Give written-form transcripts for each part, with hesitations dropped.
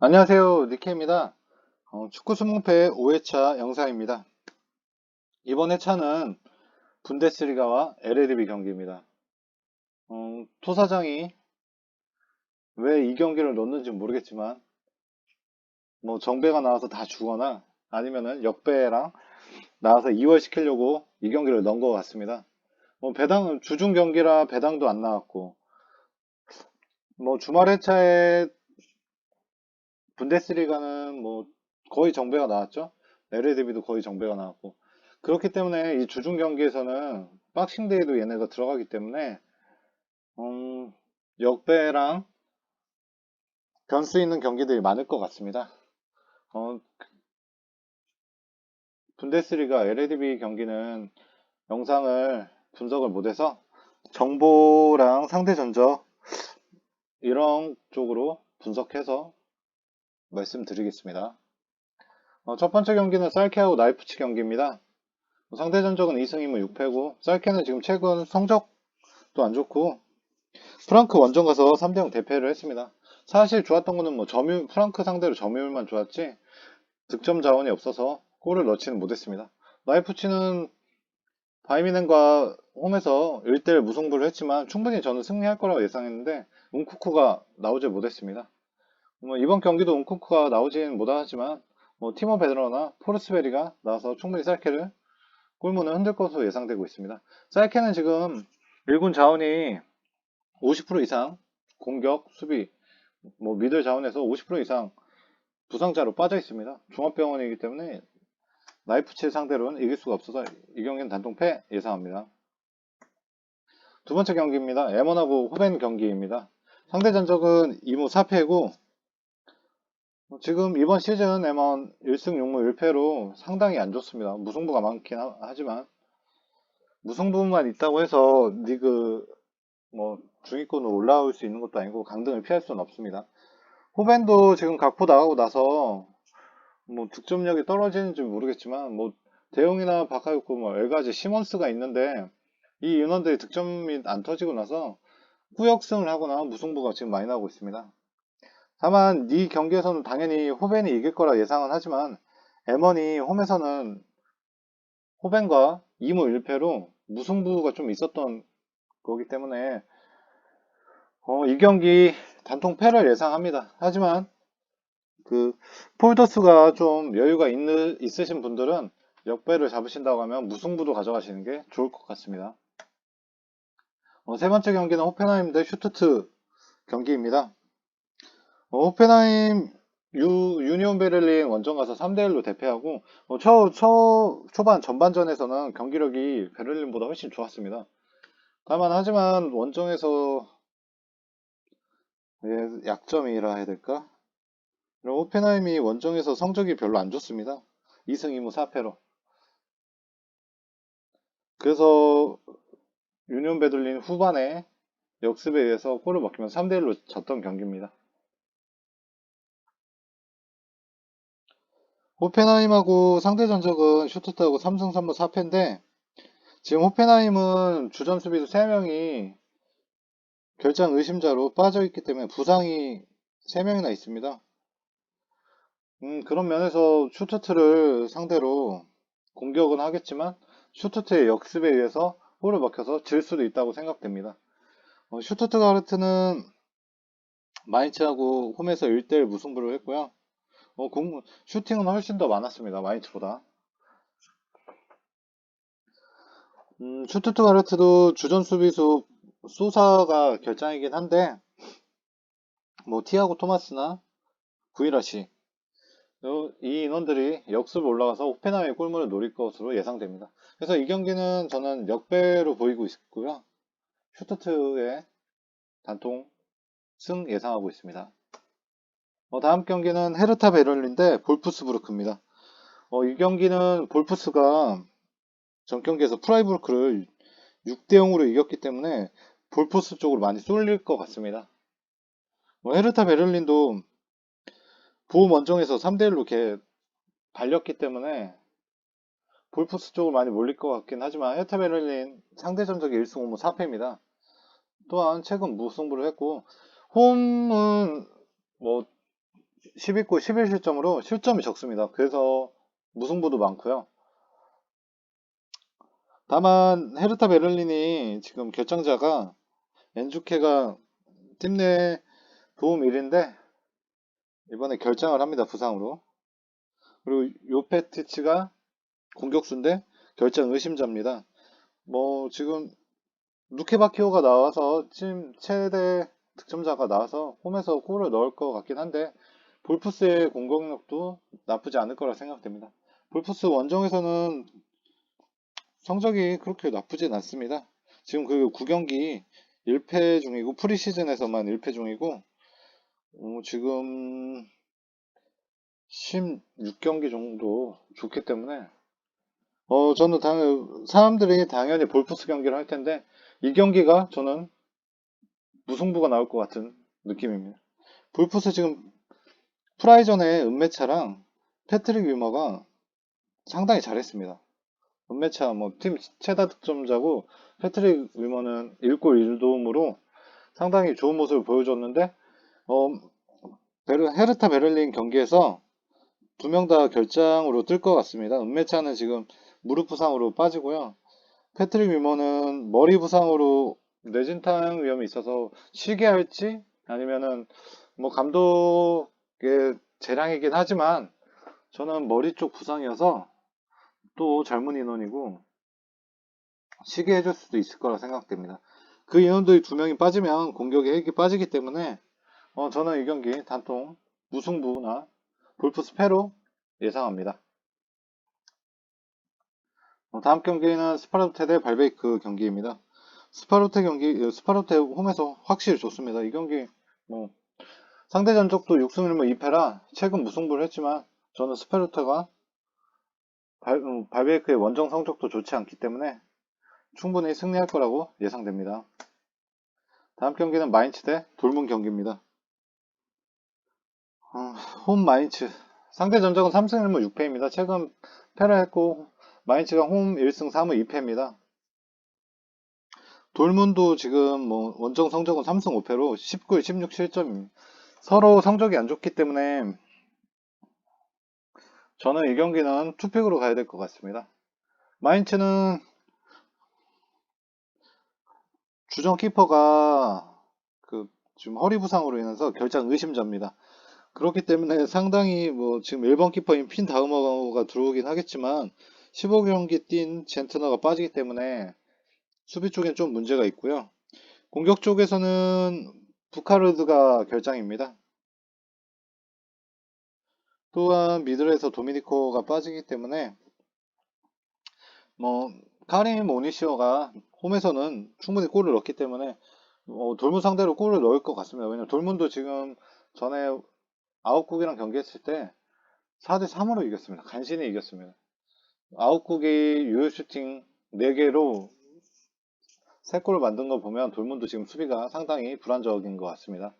안녕하세요. 니케입니다. 축구 승무패 5회차 영상입니다. 이번 회차는 분데스리가와 LLB 경기입니다. 토사장이 왜 이 경기를 넣는지 모르겠지만 뭐 정배가 나와서 다 주거나 아니면은 역배랑 나와서 2월 시키려고 이 경기를 넣은 것 같습니다. 배당은 주중 경기라 배당도 안 나왔고 주말 회차에 분데스리가는 거의 정배가 나왔죠. LADB도 거의 정배가 나왔고 그렇기 때문에 이 주중 경기에서는 박싱데이도 얘네가 들어가기 때문에 역배랑 변수 있는 경기들이 많을 것 같습니다. 어, 분데스리가 LADB 경기는 영상을 분석을 못해서 정보랑 상대 전적 이런 쪽으로 분석해서 말씀드리겠습니다. 첫 번째 경기는 살케하고 나이프치 경기입니다. 상대 전적은 2승 2무 6패고 살케는 지금 최근 성적도 안 좋고 프랑크 원정 가서 3대0 대패를 했습니다. 사실 좋았던 거는 점유율, 프랑크 상대로 점유율만 좋았지 득점 자원이 없어서 골을 넣지는 못했습니다. 라이프치는 바이미넨과 홈에서 1대1 무승부를 했지만 충분히 저는 승리할 거라고 예상했는데 운쿠쿠가 나오질 못했습니다. 이번 경기도 운쿠쿠가 나오지는 못하지만 티모 베드러나 포르스베리가 나와서 충분히 살케를 골문을 흔들 것으로 예상되고 있습니다. 살케는 지금 일군 자원이 50% 이상 공격, 수비, 미들 자원에서 50% 이상 부상자로 빠져 있습니다. 종합병원이기 때문에 나이프치 상대로는 이길 수가 없어서 이 경기는 단통패 예상합니다. 두 번째 경기입니다. 에먼하고 호벤 경기입니다. 상대 전적은 2무 4패고 지금 이번 시즌 에먼 1승 6무 1패로 상당히 안 좋습니다. 무승부가 많긴 하지만 무승부만 있다고 해서 리그 중위권으로 올라올 수 있는 것도 아니고 강등을 피할 수는 없습니다. 호벤도 지금 각포 나가고 나서 득점력이 떨어지는지 모르겠지만 대용이나 바카요코 엘가지 시몬스가 있는데 이 인원들이 득점이 안 터지고 나서 후역승을 하거나 무승부가 지금 많이 나오고 있습니다. 다만 이 경기에서는 당연히 호벤이 이길 거라 예상은 하지만 에먼이 홈에서는 호벤과 2무 1패로 무승부가 좀 있었던 거기 때문에 이 경기 단통 패를 예상합니다. 하지만 폴더스가 좀 여유가 있으신 분들은 역배를 잡으신다고 하면 무승부도 가져가시는 게 좋을 것 같습니다. 세 번째 경기는 호펜하임 대 슈투트 경기입니다. 호펜하임 유니온 베를린 원정 가서 3대1로 대패하고 초반 전반전에서는 경기력이 베를린보다 훨씬 좋았습니다. 하지만 원정에서 약점이라 해야 될까? 호펜하임이 원정에서 성적이 별로 안 좋습니다. 2승 2무 4패로. 그래서 유니온 베를린 후반에 역습에 의해서 골을 먹히면 3대1로 졌던 경기입니다. 호펜하임하고 상대 전적은 슈투트하고 3승 3무 4패인데 지금 호펜하임은 주전 수비수 3명이 결장 의심자로 빠져있기 때문에 부상이 3명이나 있습니다. 그런 면에서 슈투트를 상대로 공격은 하겠지만 슈투트의 역습에 의해서 골을 먹혀서 질 수도 있다고 생각됩니다. 슈투트가르트는 마인츠하고 홈에서 1대1 무승부를 했고요. 슈팅은 훨씬 더 많았습니다. 마인츠보다. 슈투트가르트도 주전 수비수 소사가 결장이긴 한데 티아고 토마스나 구이라시 이 인원들이 역습 올라가서 호펜하임의 골문을 노릴 것으로 예상됩니다. 그래서 이 경기는 저는 역배로 보이고 있고요. 슈투트의 단통 승 예상하고 있습니다. 다음 경기는 헤르타 베를린 대 볼프스부르크입니다. 이 경기는 볼프스가 전 경기에서 프라이부르크를 6대0으로 이겼기 때문에 볼프스 쪽으로 많이 쏠릴 것 같습니다. 헤르타 베를린도 보험 원정에서 3대1로 이렇게 발렸기 때문에 볼프스 쪽으로 많이 몰릴 것 같긴 하지만 헤르타 베를린 상대 전적이 1승 5무 4패입니다. 또한 최근 무승부를 했고 홈은 12골 11실점으로 실점이 적습니다. 그래서 무승부도 많고요. 다만 헤르타 베를린이 지금 결정자가 엔주케가 팀 내 도움 1인데 이번에 결장을 합니다. 부상으로. 그리고 요페티치가 공격수인데 결장 의심자입니다. 뭐 지금 루케바키오가 나와서 팀 최대 득점자가 나와서 홈에서 골을 넣을 것 같긴 한데 볼프스의 공격력도 나쁘지 않을 거라 생각됩니다. 볼프스 원정에서는 성적이 그렇게 나쁘진 않습니다. 지금 그 9경기 1패 중이고 프리시즌에서만 1패 중이고 지금 16경기 정도 좋기 때문에 저는 사람들이 당연히 볼프스 경기를 할 텐데 이 경기가 저는 무승부가 나올 것 같은 느낌입니다. 볼프스 지금 프라이전의 은메차랑 패트릭 위머가 상당히 잘했습니다. 은메차 뭐 팀 최다 득점자고 패트릭 위머는 1골 1도움으로 상당히 좋은 모습을 보여줬는데 헤르타 베를린 경기에서 두 명 다 결장으로 뜰 것 같습니다. 은메차는 지금 무릎 부상으로 빠지고요. 패트릭 위머는 머리 부상으로 뇌진탕 위험이 있어서 쉬게 할지 아니면은 뭐 감독의 재량이긴 하지만 저는 머리 쪽 부상이어서 또 젊은 인원이고 쉬게 해줄 수도 있을 거라 생각됩니다. 그 인원들이 두 명이 빠지면 공격의 핵이 빠지기 때문에 저는 이 경기 단통 무승부나 볼프스 패로 예상합니다. 다음 경기는 스파르테 대 발베이크 경기입니다. 스파르테 홈에서 확실히 좋습니다. 이 경기 뭐 상대 전적도 6승 1무 2패라 최근 무승부를 했지만 저는 스파르테가 발베이크의 원정 성적도 좋지 않기 때문에 충분히 승리할 거라고 예상됩니다. 다음 경기는 마인츠 대 돌문 경기입니다. 홈 마인츠 상대 전적은 3승 1무 6패입니다. 최근 패를 했고 마인츠가 홈 1승 3무 2패입니다. 돌문도 지금 뭐 원정 성적은 3승 5패로 19, 16 실점입니다. 서로 성적이 안 좋기 때문에 저는 이 경기는 투픽으로 가야 될 것 같습니다. 마인츠는 주전 키퍼가 지금 허리 부상으로 인해서 결장 의심자입니다. 그렇기 때문에 상당히 뭐 지금 1번 키퍼인 핀 다우머가 들어오긴 하겠지만 15경기 뛴 젠트너가 빠지기 때문에 수비 쪽엔 좀 문제가 있고요. 공격 쪽에서는 부카르드가 결장입니다. 또한 미들에서 도미니코가 빠지기 때문에 뭐 카림 오니시오가 홈에서는 충분히 골을 넣기 때문에 돌문 상대로 골을 넣을 것 같습니다. 왜냐면 돌문도 지금 전에 아웃국이랑 경기했을 때 4대 3으로 이겼습니다. 간신히 이겼습니다. 아웃국이 유효 슈팅 4개로 3골을 만든 거 보면 돌문도 지금 수비가 상당히 불안정인 것 같습니다.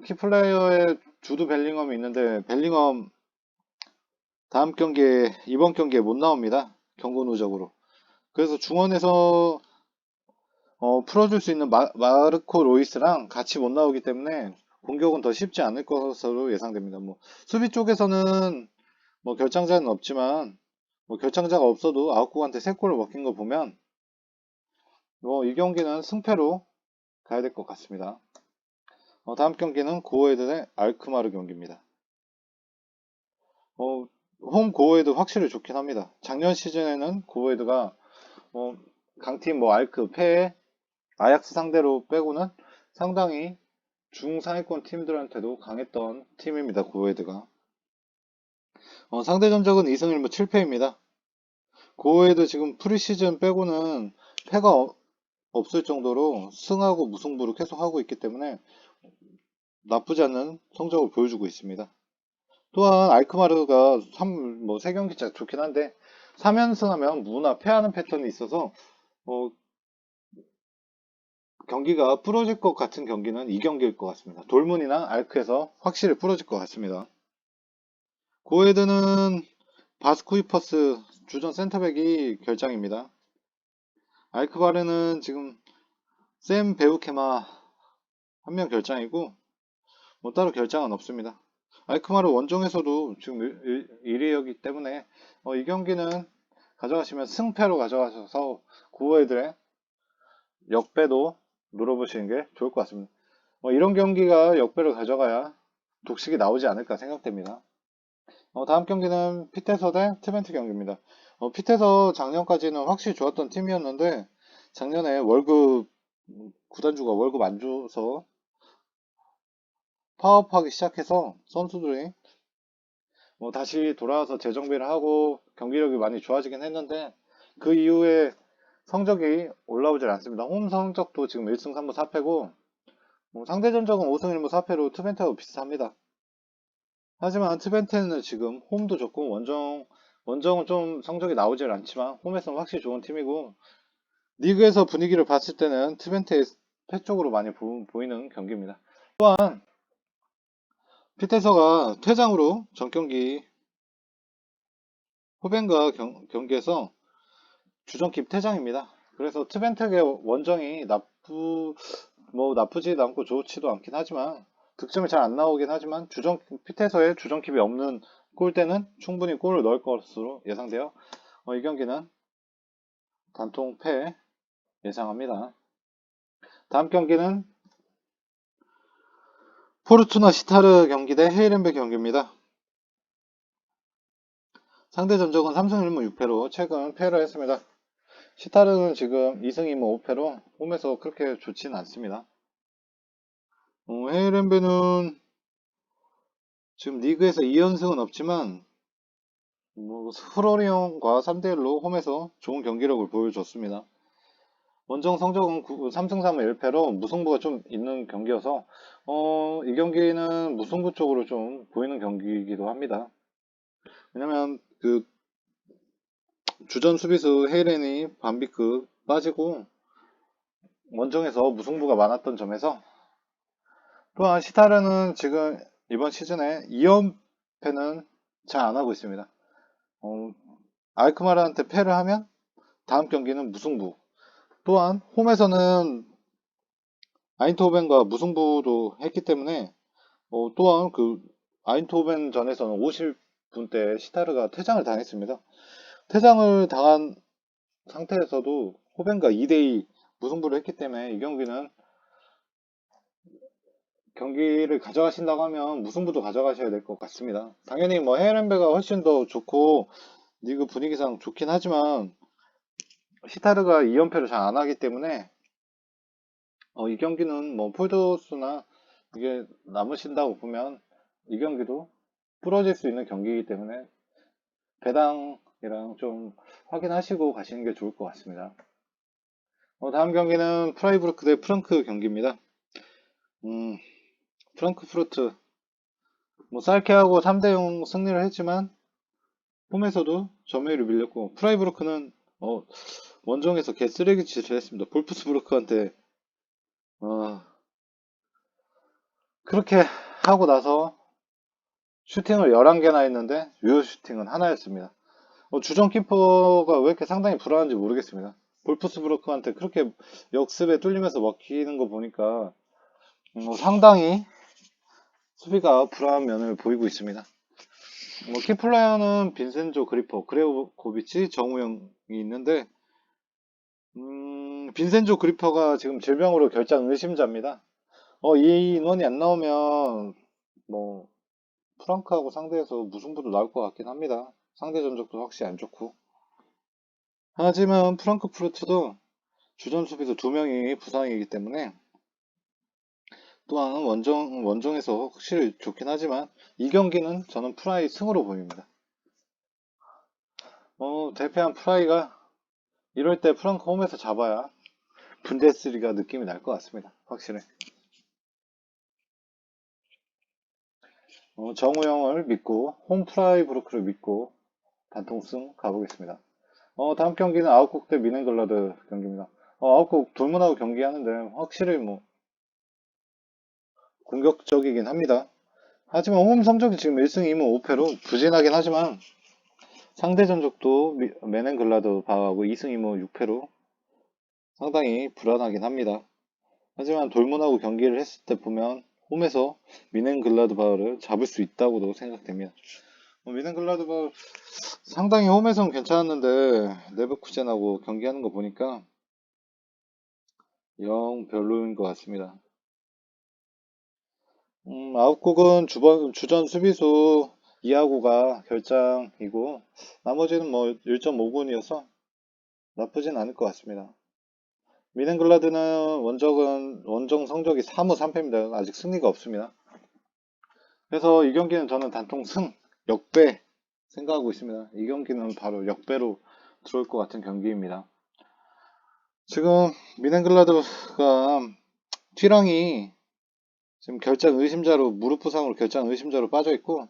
키플레이어의 주드 벨링엄이 있는데 벨링엄 이번 경기에 못 나옵니다. 경고 누적으로. 그래서 중원에서 풀어줄 수 있는 마르코 로이스랑 같이 못 나오기 때문에 공격은 더 쉽지 않을 것으로 예상됩니다. 뭐 수비 쪽에서는 뭐 결장자는 없지만 뭐 결장자가 없어도 아웃국한테 3골을 먹힌 거 보면 이 경기는 승패로 가야 될 것 같습니다. 다음 경기는 고어헤드 대 알크마르 경기입니다. 홈 고어헤드 확실히 좋긴 합니다. 작년 시즌에는 고어헤드가 강팀 뭐 알크, 페, 아약스 상대로 빼고는 상당히 중상위권 팀들한테도 강했던 팀입니다. 고어헤드가. 상대 전적은 2승 1무 7패입니다. 고어헤드 지금 프리시즌 빼고는 패가 없을 정도로 승하고 무승부를 계속 하고 있기 때문에 나쁘지 않은 성적을 보여주고 있습니다. 또한 알크마르가 3경기짜 좋긴 한데 3연승 하면 무나 패하는 패턴이 있어서 경기가 부러질 것 같은 경기는 이 경기일 것 같습니다. 돌문이나 알크에서 확실히 부러질 것 같습니다. 고헤드는 바스쿠이퍼스 주전 센터백이 결장입니다. 알크바르는 지금 샘 베우케마 한 명 결장이고 뭐 따로 결장은 없습니다. 알크마르 원정에서도 지금 1위이기 때문에 이 경기는 가져가시면 승패로 가져가셔서 구호애들의 역배도 노려보시는 게 좋을 것 같습니다. 이런 경기가 역배를 가져가야 독식이 나오지 않을까 생각됩니다. 다음 경기는 피테서 대 트벤트 경기입니다. 피테서 작년까지는 확실히 좋았던 팀이었는데 작년에 월급 구단주가 월급 안 줘서 파업하기 시작해서 선수들이 다시 돌아와서 재정비를 하고 경기력이 많이 좋아지긴 했는데 그 이후에 성적이 올라오질 않습니다. 홈 성적도 지금 1승 3무 4패고 상대 전적은 5승 1무 4패로 트벤트하고 비슷합니다. 하지만 트벤트는 지금 홈도 좋고 원정은 좀 성적이 나오질 않지만 홈에서는 확실히 좋은 팀이고 리그에서 분위기를 봤을 때는 트벤트의 패 쪽으로 많이 보이는 경기입니다. 또한 피테서가 퇴장으로 전 경기 호벤과 경기에서 주전킵 퇴장입니다. 그래서 트벤트의 원정이 나쁘지도 않고 좋지도 않긴 하지만 득점이 잘 안 나오긴 하지만 피테서의 주전킵이 없는 골대는 충분히 골을 넣을 것으로 예상되어 이 경기는 단통 패 예상합니다. 다음 경기는 포르투나 시타르 경기 대 헤이렌베 경기입니다. 상대 전적은 3승 1무 6패로 최근 패를 했습니다. 시타르는 지금 2승 2무 5패로 홈에서 그렇게 좋지는 않습니다. 헤이렌베는 지금 리그에서 2연승은 없지만 프로리온과 3대1로 홈에서 좋은 경기력을 보여줬습니다. 원정 성적은 3승 3무 1패로 무승부가 좀 있는 경기여서 이 경기는 무승부 쪽으로 좀 보이는 경기이기도 합니다. 왜냐면 그 주전 수비수 헤이렌이 반비크 빠지고 원정에서 무승부가 많았던 점에서 또한 시타르는 지금 이번 시즌에 2연패는 잘 안하고 있습니다. 알크마르한테 패를 하면 다음 경기는 무승부. 또한 홈에서는 아인토벤과 무승부도 했기 때문에 또한 그 아인토벤 전에서는 50분 때 시타르가 퇴장을 당했습니다. 퇴장을 당한 상태에서도 호벤과 2대2 무승부를 했기 때문에 이 경기는 경기를 가져가신다고 하면 무승부도 가져가셔야 될 것 같습니다. 당연히 헤이렌베가 훨씬 더 좋고 리그 분위기상 좋긴 하지만 시타르가 2연패를 잘 안하기 때문에 이 경기는 폴더스나 이게 남으신다고 보면 이 경기도 부러질 수 있는 경기이기 때문에 배당이랑 좀 확인하시고 가시는 게 좋을 것 같습니다. 다음 경기는 프라이부르크 대 프랑크 경기입니다. 프랑크푸르트 쌀케하고 3대0 승리를 했지만 홈에서도 점유율이 밀렸고 프라이부르크는 원정에서 개쓰레기 짓을 했습니다. 볼프스부르크한테 그렇게 하고 나서 슈팅을 11개나 했는데 유효 슈팅은 하나였습니다. 주전 키퍼가 왜 이렇게 상당히 불안한지 모르겠습니다. 볼프스부르크한테 그렇게 역습에 뚫리면서 먹히는 거 보니까 상당히 수비가 불안한 면을 보이고 있습니다. 키플레이어는 빈센조 그리퍼, 그레고비치, 정우영이 있는데 빈센조 그리퍼가 지금 질병으로 결장 의심자입니다. 이 인원이 안 나오면 프랑크하고 상대해서 무승부도 나올 것 같긴 합니다. 상대 전적도 확실히 안 좋고. 하지만 프랑크푸르트도 주전 수비수 2명이 부상이기 때문에 또한 원정에서 확실히 좋긴 하지만 이 경기는 저는 프라이 승으로 보입니다. 대패한 프라이가 이럴 때 프랑크 홈에서 잡아야 분데스리가 느낌이 날 것 같습니다. 확실히. 정우영을 믿고 홈 프라이부르크를 믿고 단통승 가보겠습니다. 다음 경기는 아웃국 대 미넨글라드 경기입니다. 아웃국 돌문하고 경기하는데 확실히 공격적이긴 합니다. 하지만 홈 성적이 지금 1승 2무 5패로 부진하긴 하지만 상대 전적도 메넨글라드 방하고 2승 2무 6패로 상당히 불안하긴 합니다. 하지만 돌문하고 경기를 했을 때 보면 홈에서 미넨글라드바흐를 잡을 수 있다고도 생각됩니다. 미넨글라드바흐 상당히 홈에서는 괜찮았는데 레버쿠젠하고 경기하는 거 보니까 영 별로인 것 같습니다. 아웃국은 주전 수비수 이하구가 결장이고 나머지는 뭐 1.5군이어서 나쁘진 않을 것 같습니다. 미넨글라드는 원정 성적이 3무 3패입니다. 아직 승리가 없습니다. 그래서 이 경기는 저는 단통 승, 역배 생각하고 있습니다. 이 경기는 바로 역배로 들어올 것 같은 경기입니다. 지금 미넨글라드가 튀랑이 지금 결장 의심자로 무릎 부상으로 결장 의심자로 빠져 있고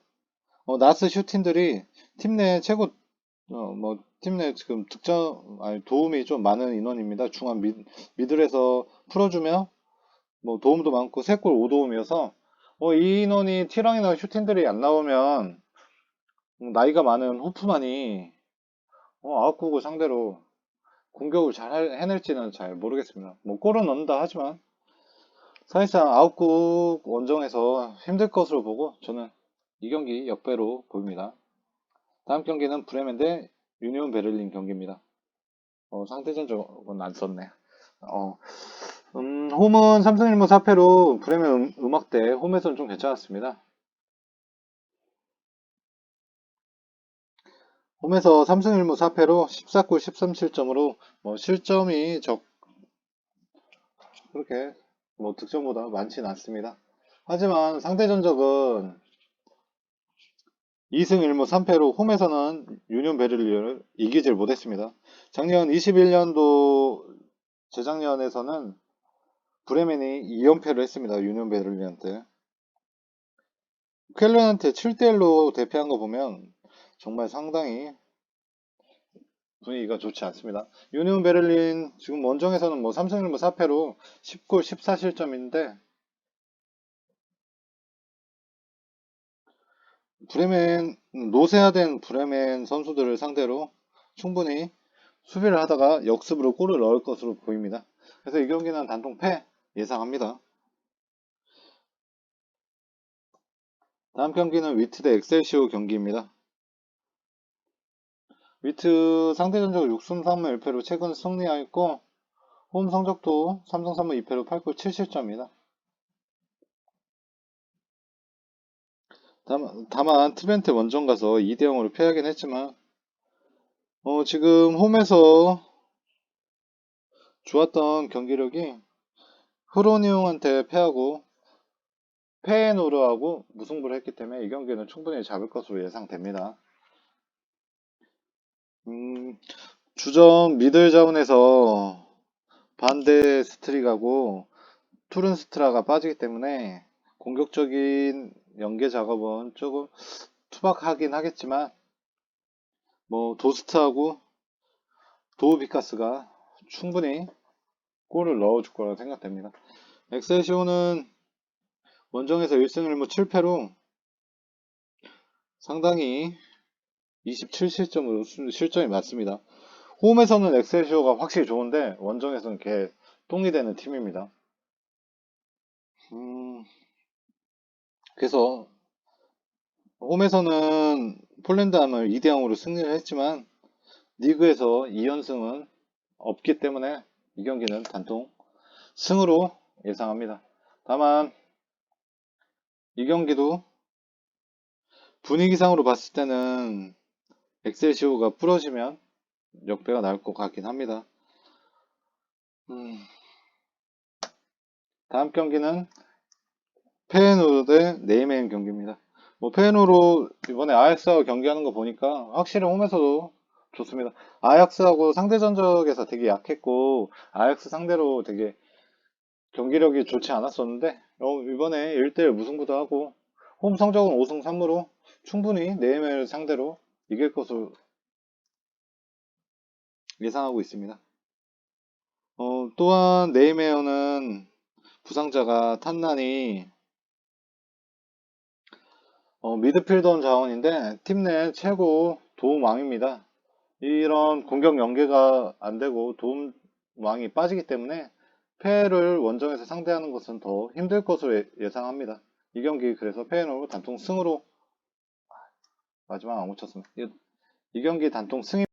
나스 슈팅들이 팀 내 최고 팀 내 지금 도움이 좀 많은 인원입니다. 중앙 미들에서 풀어주며 도움도 많고 3골 5도움이어서 이 인원이 티랑이나 슈팅들이 안 나오면 나이가 많은 호프만이 아웃국을 상대로 공격을 잘 해낼지는 잘 모르겠습니다. 골은 넣는다 하지만 사실상 아웃국 원정에서 힘들 것으로 보고 저는 이 경기 역배로 보입니다. 다음 경기는 브레멘 대 유니온 베를린 경기입니다. 상대전적은 안 썼네. 홈은 3승 1무 4패로 브레멘 음악대 홈에서는 좀 괜찮았습니다. 홈에서 3승 1무 4패로 14골 13실점으로 실점이 그렇게 득점보다 많지는 않습니다. 하지만 상대 전적은 2승 1무 3패로 홈에서는 유니온 베를린을 이기질 못했습니다. 작년 21년도 재작년에서는 브레멘이 2연패를 했습니다. 유니온 베를린한테. 쾰른한테 7대1로 대패한 거 보면 정말 상당히 분위기가 좋지 않습니다. 유니온 베를린 지금 원정에서는 3승 1무 4패로 10골 14실점인데 노쇠화된 브레멘 선수들을 상대로 충분히 수비를 하다가 역습으로 골을 넣을 것으로 보입니다. 그래서 이 경기는 단통 패 예상합니다. 다음 경기는 위트 대 엑셀시오 경기입니다. 위트 상대전적 6승 3무 1패로 최근 승리하였고 홈 성적도 3승 3무 2패로 8골 7실점입니다. 다만 트벤트 원정 가서 2대0으로 패하긴 했지만 지금 홈에서 좋았던 경기력이 흐로니옹한테 패하고 페에노르하고 무승부를 했기 때문에 이 경기는 충분히 잡을 것으로 예상됩니다. 주전 미들 자원에서 반대 스트릭하고 투른스트라가 빠지기 때문에 공격적인 연계 작업은 조금 투박하긴 하겠지만 도스트하고 도우비카스가 충분히 골을 넣어줄 거라 생각됩니다. 엑셀시오는 원정에서 1승 1무 7패로 상당히 27실점으로 실점이 많습니다. 홈에서는 엑셀시오가 확실히 좋은데 원정에서는 개 똥이 되는 팀입니다. 그래서 홈에서는 폴란드함을 2대0으로 승리를 했지만 리그에서 2연승은 없기 때문에 이 경기는 단통 승으로 예상합니다. 다만 이 경기도 분위기상으로 봤을 때는 엑셀시오가 부러지면 역배가 나올 것 같긴 합니다. 다음 경기는 페에노르 대 네이멘 경기입니다. 페에노르 이번에 아약스하고 경기하는 거 보니까 확실히 홈에서도 좋습니다. 아약스하고 상대 전적에서 되게 약했고 아약스 상대로 되게 경기력이 좋지 않았었는데 이번에 1대1 무승부도 하고 홈 성적은 5승 3무로 충분히 네이멘을 상대로 이길 것으로 예상하고 있습니다. 또한 네이메어는 부상자가 탄난이 미드필더 자원인데 팀 내 최고 도움왕입니다. 이런 공격 연계가 안되고 도움왕이 빠지기 때문에 페를 원정에서 상대하는 것은 더 힘들 것으로 예상합니다. 이 경기 그래서 페노로 단통 승으로 마지막 안 고쳤습니다. 이 경기 단통 승